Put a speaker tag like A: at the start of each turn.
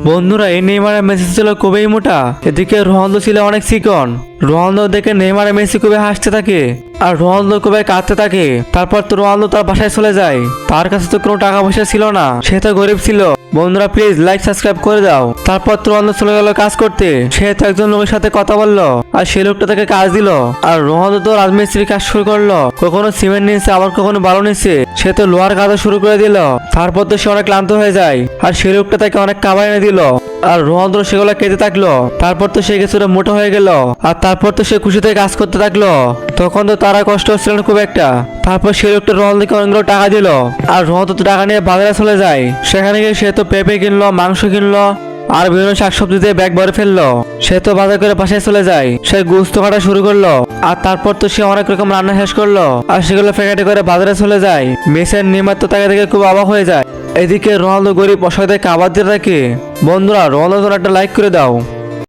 A: বন্ধুরা এই নেইমার আর মেসি ছিল খুবই মোটা, এদিকে রোনালদো ছিল অনেক চিকন। রোনালদো দেখে নেইমার আর মেসি খুবই হাসতে থাকে আর রোনালদো খুবই কাঁদতে থাকে। তারপর তো রোনালদো তার বাসায় চলে যায়। তার কাছে তো কোনো টাকা পয়সা ছিল না, সে তো গরিব ছিল। বন্ধুরা প্লিজ লাইক সাবস্ক্রাইব করে দাও। তারপর তো রোনালদো চলে গেল কাজ করতে। সে তো একজন লোকের সাথে কথা বললো আর সেই লোকটা তাকে কাজ দিল। আর রোনালদো তো রাজমিস্ত্রির কাজ শুরু করলো, কখনো সিমেন্ট নিয়েছে আবার কখনো বালু নিচ্ছে। সে তো লোহার কাজও শুরু করে দিল। তারপর তো সে অনেক ক্লান্ত হয়ে যায় আর সেই লোকটা তাকে অনেক খাবার এনে দিল আর রোনালদো সেগুলো খেতে থাকলো। তারপর তো সে কিছুটা মোটা হয়ে গেল আর তারপর তো সে খুশিতে কাজ করতে থাকলো। তখন তো তারা কষ্ট হচ্ছিল না খুব একটা। তারপর সেই লোকটা রোনালদোকে অনেকগুলো টাকা দিল আর রোনালদো তো টাকা নিয়ে বাজারে চলে যায়। সেখানে গিয়ে সে তো পেঁপে কিনলো, মাংস কিনলো আর বিভিন্ন শাকসবজি দিয়ে ব্যাগ ভরে ফেললো। সে তো বাজার করে বাসায় চলে যায়। সে গোস্ত কাটা শুরু করলো আর তারপর তো সে অনেক রকম রান্না শেষ করলো আর সেগুলো প্যাকেটে করে বাজারে চলে যায়। মেসের নেইমার তো তাকে দেখে খুব অবাক হয়ে যায়। এদিকে রোনালদো গরিব অসহায়দের খাবার দিয়ে থাকে। বন্ধুরা রোনালদো একটা লাইক করে দাও।